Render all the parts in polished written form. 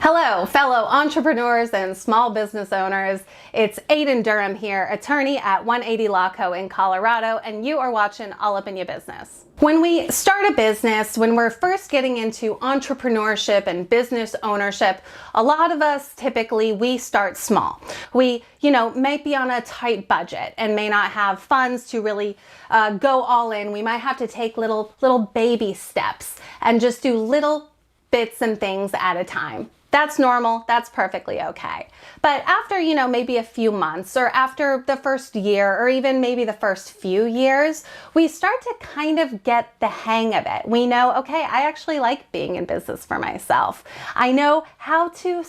Hello, fellow entrepreneurs and small business owners. It's Aiden Durham here, attorney at 180 Law Co. in Colorado, and you are watching All Up in Your Business. When we start a business, when we're first getting into entrepreneurship and business ownership, a lot of us typically, we start small. We, might be on a tight budget and may not have funds to really go all in. We might have to take little baby steps and just do little bits and things at a time. That's normal, that's perfectly okay. But after, maybe a few months or after the first year or even maybe the first few years, we start to kind of get the hang of it. We know, okay, I actually like being in business for myself. I know how to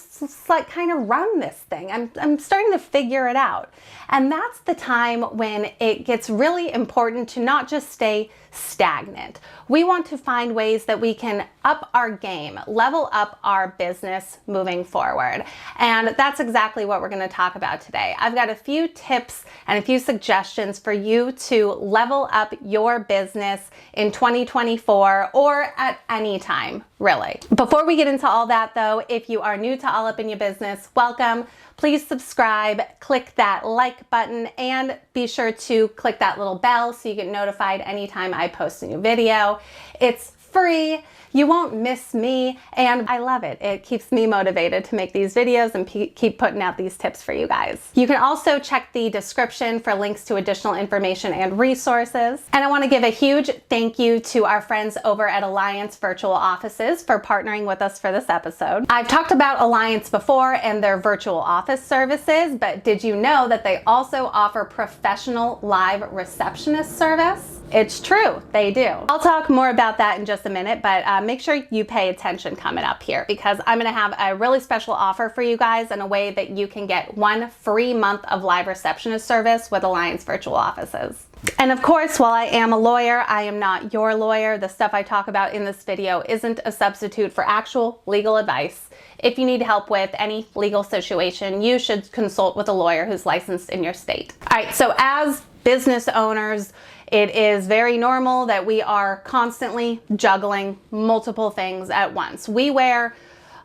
kind of run this thing. I'm starting to figure it out. And that's the time when it gets really important to not just stay stagnant. We want to find ways that we can up our game, level up our business moving forward. And that's exactly what we're going to talk about today. I've got a few tips and a few suggestions for you to level up your business in 2024 or at any time, really. Before we get into all that though, if you are new to All Up in Your Business, welcome. Please subscribe, click that like button, and be sure to click that little bell so you get notified anytime I post a new video. It's free. You won't miss me, and I love it. It keeps me motivated to make these videos and keep putting out these tips for you guys. You can also check the description for links to additional information and resources. And I want to give a huge thank you to our friends over at Alliance Virtual Offices for partnering with us for this episode. I've talked about Alliance before and their virtual office services, but did you know that they also offer professional live receptionist service? It's true, they do. I'll talk more about that in just a minute, but make sure you pay attention coming up here because I'm gonna have a really special offer for you guys in a way that you can get 1 free month of live receptionist service with Alliance Virtual Offices. And of course, while I am a lawyer, I am not your lawyer. The stuff I talk about in this video isn't a substitute for actual legal advice. If you need help with any legal situation, you should consult with a lawyer who's licensed in your state. All right, so as business owners, it is very normal that we are constantly juggling multiple things at once. We wear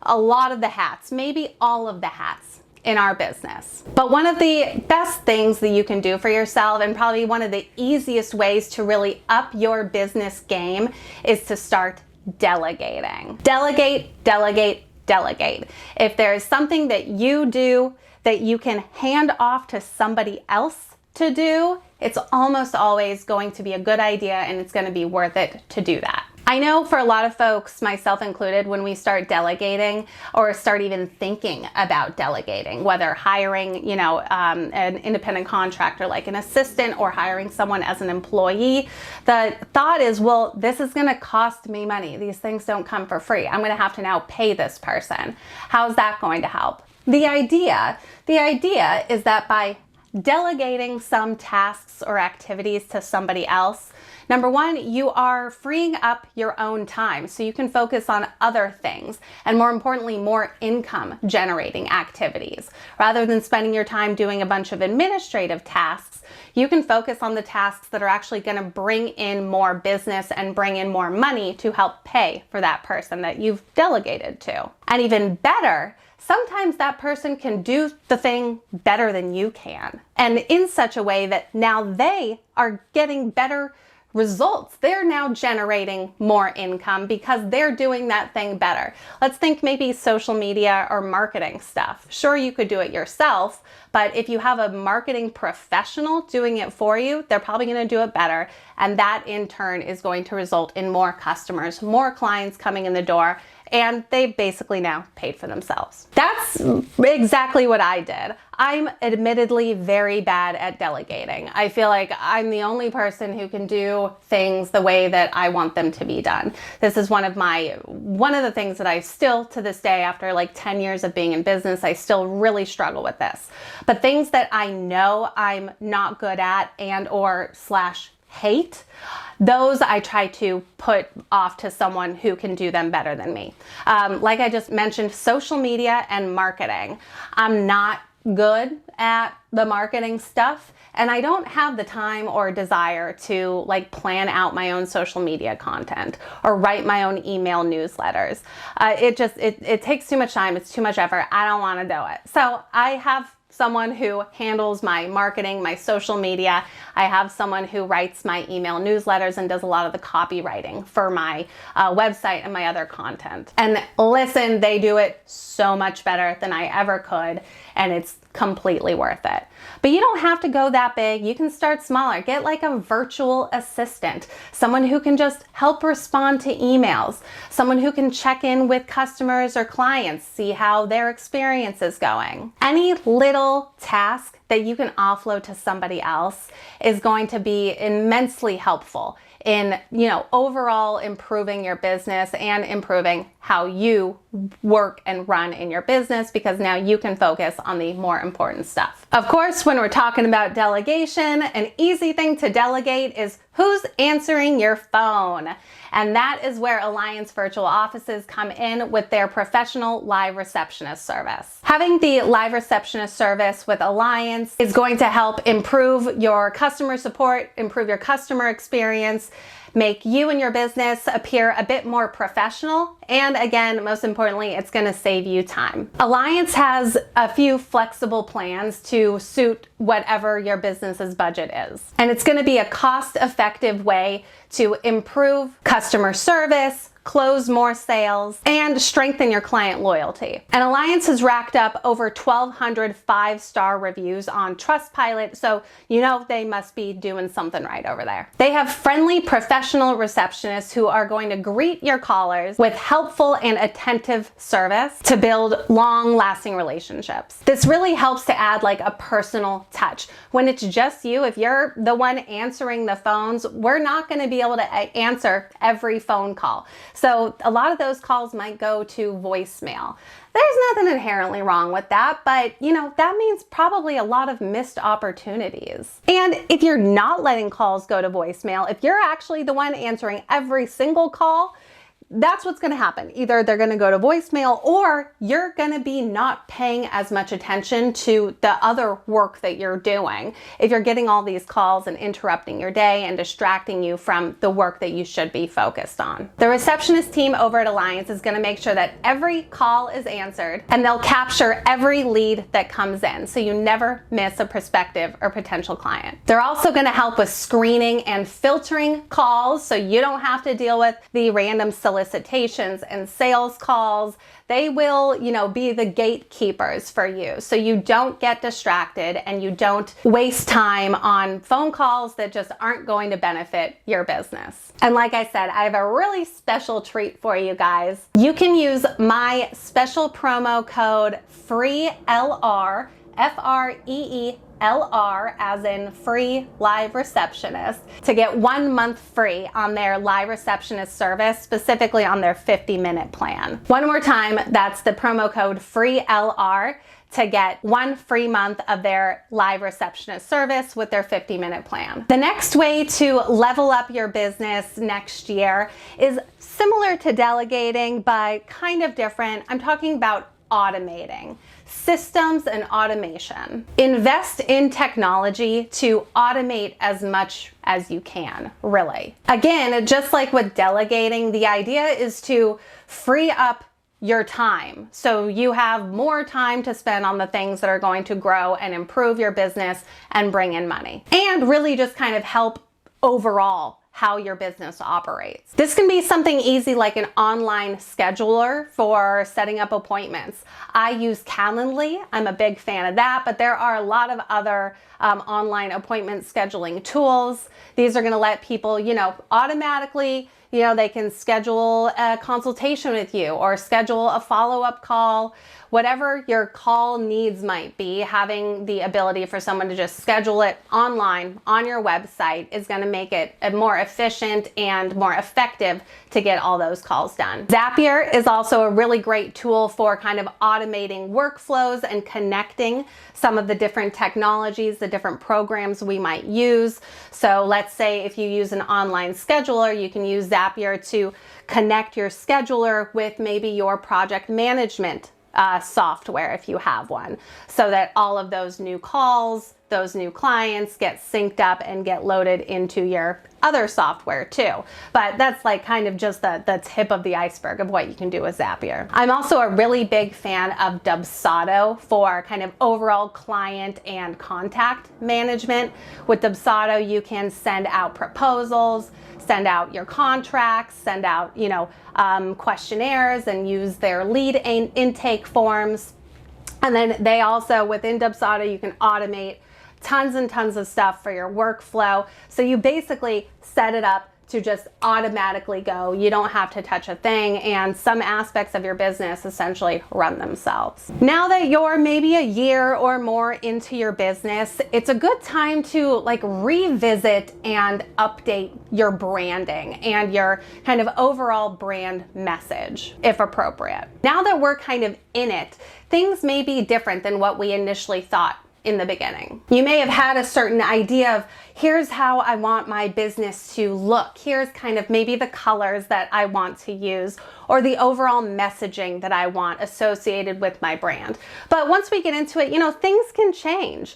a lot of the hats, maybe all of the hats in our business. But one of the best things that you can do for yourself, and probably one of the easiest ways to really up your business game, is to start delegating. Delegate, delegate, delegate. If there's something that you do that you can hand off to somebody else to do, it's almost always going to be a good idea and it's going to be worth it to do that. I know for a lot of folks, myself included, when we start delegating or start even thinking about delegating, whether hiring, an independent contractor like an assistant or hiring someone as an employee, the thought is, well, this is going to cost me money. These things don't come for free. I'm going to have to now pay this person. How's that going to help? The idea is that by delegating some tasks or activities to somebody else, number one, you are freeing up your own time so you can focus on other things and, more importantly, more income generating activities. Rather than spending your time doing a bunch of administrative tasks, you can focus on the tasks that are actually going to bring in more business and bring in more money to help pay for that person that you've delegated to. And even better, sometimes that person can do the thing better than you can, and in such a way that now they are getting better results. They're now generating more income because they're doing that thing better. Let's think maybe social media or marketing stuff. Sure, you could do it yourself, but if you have a marketing professional doing it for you, they're probably going to do it better. And that in turn is going to result in more customers, more clients coming in the door, and they basically now paid for themselves. That's exactly what I did. I'm admittedly very bad at delegating. I feel like I'm the only person who can do things the way that I want them to be done. This is one of the things that I still, to this day, after like 10 years of being in business, I still really struggle with this. But things that I know I'm not good at and/or hate, those I try to put off to someone who can do them better than me. Like I just mentioned, social media and marketing. I'm not good at the marketing stuff, and I don't have the time or desire to like plan out my own social media content or write my own email newsletters. It takes too much time. It's too much effort. I don't want to do it. So I have someone who handles my marketing, my social media. I have someone who writes my email newsletters and does a lot of the copywriting for my website and my other content. And listen, they do it so much better than I ever could, and it's completely worth it. But you don't have to go that big. You can start smaller. Get like a virtual assistant, someone who can just help respond to emails, someone who can check in with customers or clients, see how their experience is going. Any little task that you can offload to somebody else is going to be immensely helpful in, overall improving your business and improving how you work and run in your business, because now you can focus on the more important stuff. Of course, when we're talking about delegation, an easy thing to delegate is who's answering your phone. And that is where Alliance Virtual Offices come in with their professional live receptionist service. Having the live receptionist service with Alliance is going to help improve your customer support, improve your customer experience, make you and your business appear a bit more professional. And again, most importantly, it's going to save you time. Alliance has a few flexible plans to suit whatever your business's budget is. And it's going to be a cost-effective way to improve customer service, close more sales, and strengthen your client loyalty. And Alliance has racked up over 1,200 five-star reviews on Trustpilot, so you know they must be doing something right over there. They have friendly professional receptionists who are going to greet your callers with helpful and attentive service to build long-lasting relationships. This really helps to add like a personal touch. When it's just you, if you're the one answering the phones, we're not going to be able to answer every phone call. So a lot of those calls might go to voicemail. There's nothing inherently wrong with that, but that means probably a lot of missed opportunities. And if you're not letting calls go to voicemail, if you're actually the one answering every single call, that's what's going to happen. Either they're going to go to voicemail, or you're going to be not paying as much attention to the other work that you're doing if you're getting all these calls and interrupting your day and distracting you from the work that you should be focused on. The receptionist team over at Alliance is going to make sure that every call is answered, and they'll capture every lead that comes in, so you never miss a prospective or potential client. They're also going to help with screening and filtering calls, so you don't have to deal with the random solicitations and sales calls. They will, be the gatekeepers for you, so you don't get distracted and you don't waste time on phone calls that just aren't going to benefit your business. And like I said, I have a really special treat for you guys. You can use my special promo code FREELR, FREELR, as in free live receptionist, to get 1 month free on their live receptionist service, specifically on their 50-minute plan. One more time, that's the promo code FREELR to get 1 free month of their live receptionist service with their 50-minute plan. The next way to level up your business next year is similar to delegating, but kind of different. I'm talking about automating. Systems and automation. Invest in technology to automate as much as you can, really. Again, just like with delegating, the idea is to free up your time so you have more time to spend on the things that are going to grow and improve your business and bring in money, and really just kind of help overall how your business operates. This can be something easy like an online scheduler for setting up appointments. I use Calendly. I'm a big fan of that, but there are a lot of other online appointment scheduling tools. These are going to let people, automatically, they can schedule a consultation with you or schedule a follow-up call. Whatever your call needs might be, having the ability for someone to just schedule it online on your website is going to make it more efficient and more effective to get all those calls done. Zapier is also a really great tool for kind of automating workflows and connecting some of the different technologies, the different programs we might use. So let's say if you use an online scheduler, you can use Zapier to connect your scheduler with maybe your project management software if you have one, so that all of those new calls, those new clients get synced up and get loaded into your other software too. But that's like kind of just the tip of the iceberg of what you can do with Zapier. I'm also a really big fan of Dubsado for kind of overall client and contact management. With Dubsado, you can send out proposals, send out your contracts, send out, questionnaires, and use their lead intake forms. And then they also, within Dubsado, you can automate tons and tons of stuff for your workflow. So you basically set it up to just automatically go. You don't have to touch a thing, and some aspects of your business essentially run themselves. Now that you're maybe a year or more into your business, it's a good time to like revisit and update your branding and your kind of overall brand message, if appropriate. Now that we're kind of in it, things may be different than what we initially thought in the beginning. You may have had a certain idea of, here's how I want my business to look. Here's kind of maybe the colors that I want to use, or the overall messaging that I want associated with my brand. But once we get into it, things can change.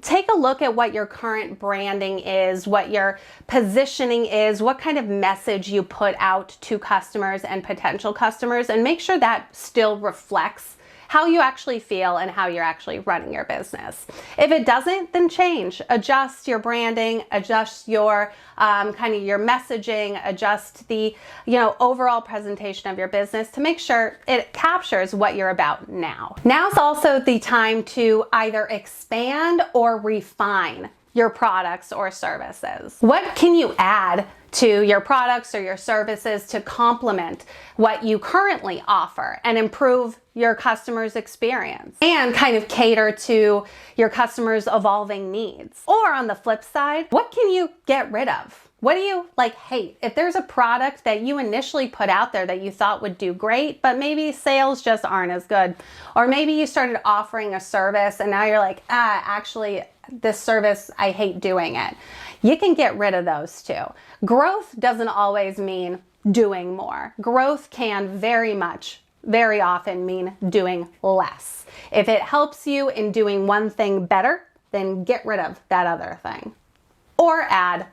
Take a look at what your current branding is, what your positioning is, what kind of message you put out to customers and potential customers, and make sure that still reflects how you actually feel and how you're actually running your business. If it doesn't, then change. Adjust your branding, adjust your kind of your messaging, adjust the overall presentation of your business to make sure it captures what you're about now. Now's also the time to either expand or refine your products or services. What can you add to your products or your services to complement what you currently offer and improve your customers' experience and kind of cater to your customers' evolving needs? Or on the flip side, what can you get rid of? What do you hate? If there's a product that you initially put out there that you thought would do great, but maybe sales just aren't as good, or maybe you started offering a service and now you're like, actually, this service, I hate doing it. You can get rid of those too. Growth doesn't always mean doing more. Growth can very often mean doing less. If it helps you in doing one thing better, then get rid of that other thing. Or add,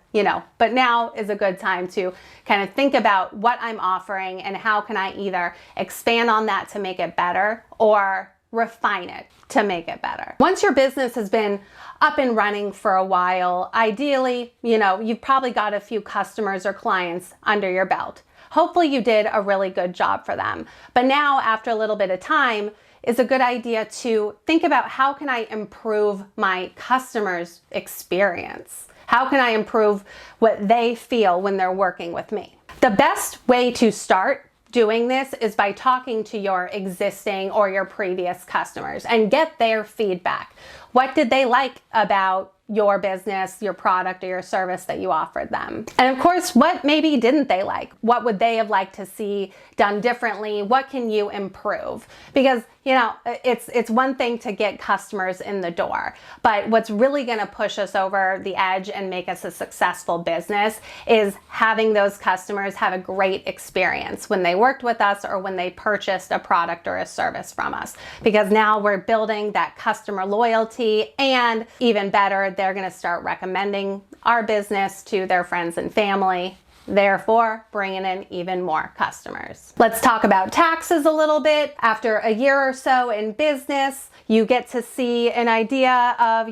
but now is a good time to kind of think about what I'm offering and how can I either expand on that to make it better or refine it to make it better. Once your business has been up and running for a while, ideally, you've probably got a few customers or clients under your belt. Hopefully you did a really good job for them. But now, after a little bit of time, is a good idea to think about, how can I improve my customers' experience? How can I improve what they feel when they're working with me? The best way to start doing this is by talking to your existing or your previous customers and get their feedback. What did they like about your business, your product, or your service that you offered them? And of course, what maybe didn't they like? What would they have liked to see done differently? What can you improve? Because it's one thing to get customers in the door, but what's really going to push us over the edge and make us a successful business is having those customers have a great experience when they worked with us or when they purchased a product or a service from us. Because now we're building that customer loyalty, and even better, they're going to start recommending our business to their friends and family, therefore bringing in even more customers. Let's talk about taxes a little bit. After a year or so in business, you get to see an idea of,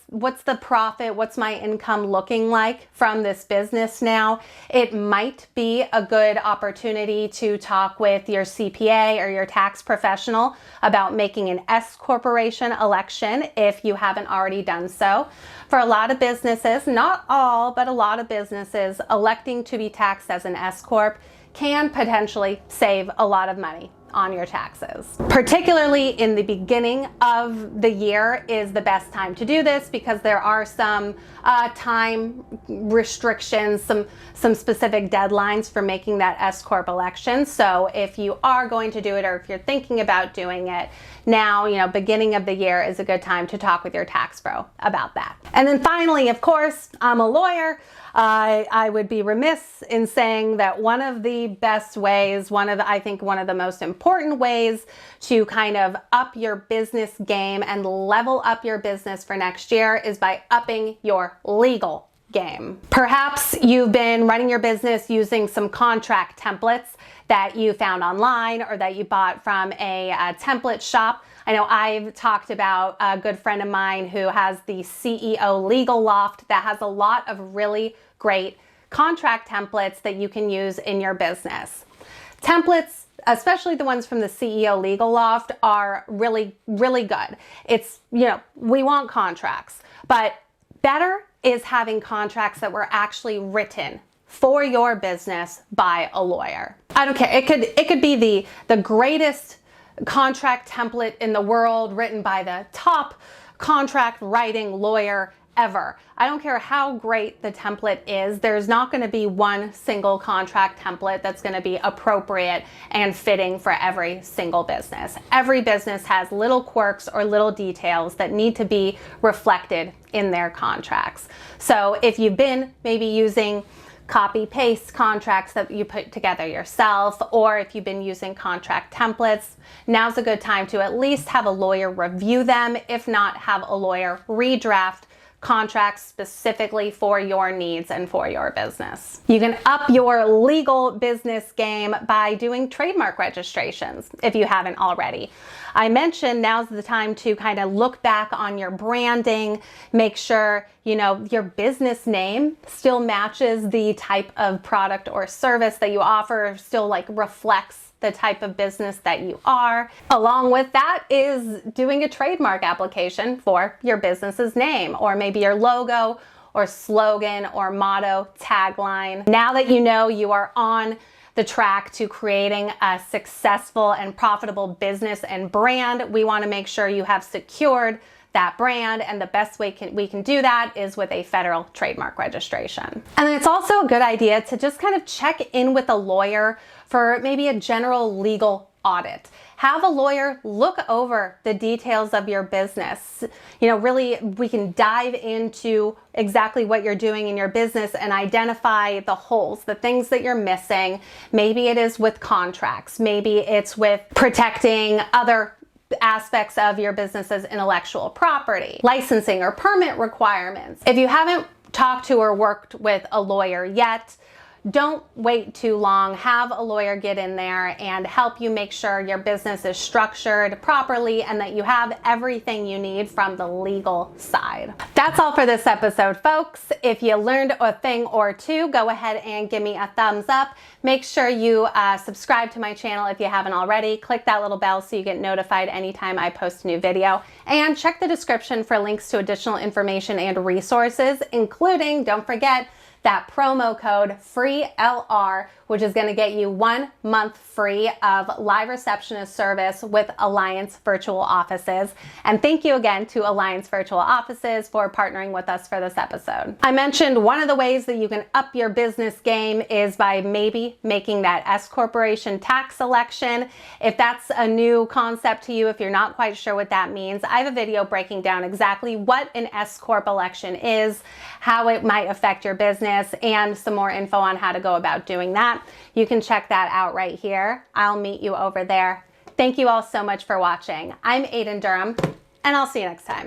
what's the profit, what's my income looking like from this business now. It might be a good opportunity to talk with your CPA or your tax professional about making an S corporation election if you haven't already done so. For a lot of businesses, not all, but a lot of businesses, electing to be taxed as an S corp can potentially save a lot of money on your taxes. Particularly in the beginning of the year is the best time to do this, because there are some time restrictions, some specific deadlines for making that S corp election. So if you are going to do it, or if you're thinking about doing it now, beginning of the year is a good time to talk with your tax pro about that. And then finally, of course, I'm a lawyer. I would be remiss in saying that one of the best ways, I think one of the most important ways to kind of up your business game and level up your business for next year is by upping your legal game. Perhaps you've been running your business using some contract templates that you found online or that you bought from a template shop. I know I've talked about a good friend of mine who has the CEO Legal Loft that has a lot of really great contract templates that you can use in your business. Templates, especially the ones from the CEO Legal Loft, are really, really good. It's, we want contracts, but better is having contracts that were actually written for your business by a lawyer. I don't care. It could be the greatest contract template in the world, written by the top contract writing lawyer ever. I don't care how great the template is. There's not going to be one single contract template that's going to be appropriate and fitting for every single business. Every business has little quirks or little details that need to be reflected in their contracts. So if you've been maybe using copy-paste contracts that you put together yourself, or if you've been using contract templates, now's a good time to at least have a lawyer review them, if not have a lawyer redraft contracts specifically for your needs and for your business. You can up your legal business game by doing trademark registrations if you haven't already. I mentioned now's the time to kind of look back on your branding, make sure your business name still matches the type of product or service that you offer, still reflects the type of business that you are. Along with that is doing a trademark application for your business's name, or maybe your logo or slogan or motto, tagline. Now that you are on the track to creating a successful and profitable business and brand, we want to make sure you have secured that brand, and the best way we can do that is with a federal trademark registration. And then it's also a good idea to just kind of check in with a lawyer for maybe a general legal audit. Have a lawyer look over the details of your business. Really, we can dive into exactly what you're doing in your business and identify the holes, the things that you're missing. Maybe it is with contracts. Maybe it's with protecting other aspects of your business's intellectual property, licensing or permit requirements. If you haven't talked to or worked with a lawyer yet, don't wait too long. Have a lawyer get in there and help you make sure your business is structured properly and that you have everything you need from the legal side. That's all for this episode, folks. If you learned a thing or two, go ahead and give me a thumbs up. Make sure you subscribe to my channel if you haven't already. Click that little bell so you get notified anytime I post a new video. And check the description for links to additional information and resources, including, don't forget, that promo code FREELR, which is going to get you 1 month free of live receptionist service with Alliance Virtual Offices. And thank you again to Alliance Virtual Offices for partnering with us for this episode. I mentioned one of the ways that you can up your business game is by maybe making that S corporation tax election. If that's a new concept to you, if you're not quite sure what that means, I have a video breaking down exactly what an S corp election is, how it might affect your business, and some more info on how to go about doing that. You can check that out right here. I'll meet you over there. Thank you all so much for watching. I'm Aiden Durham, and I'll see you next time.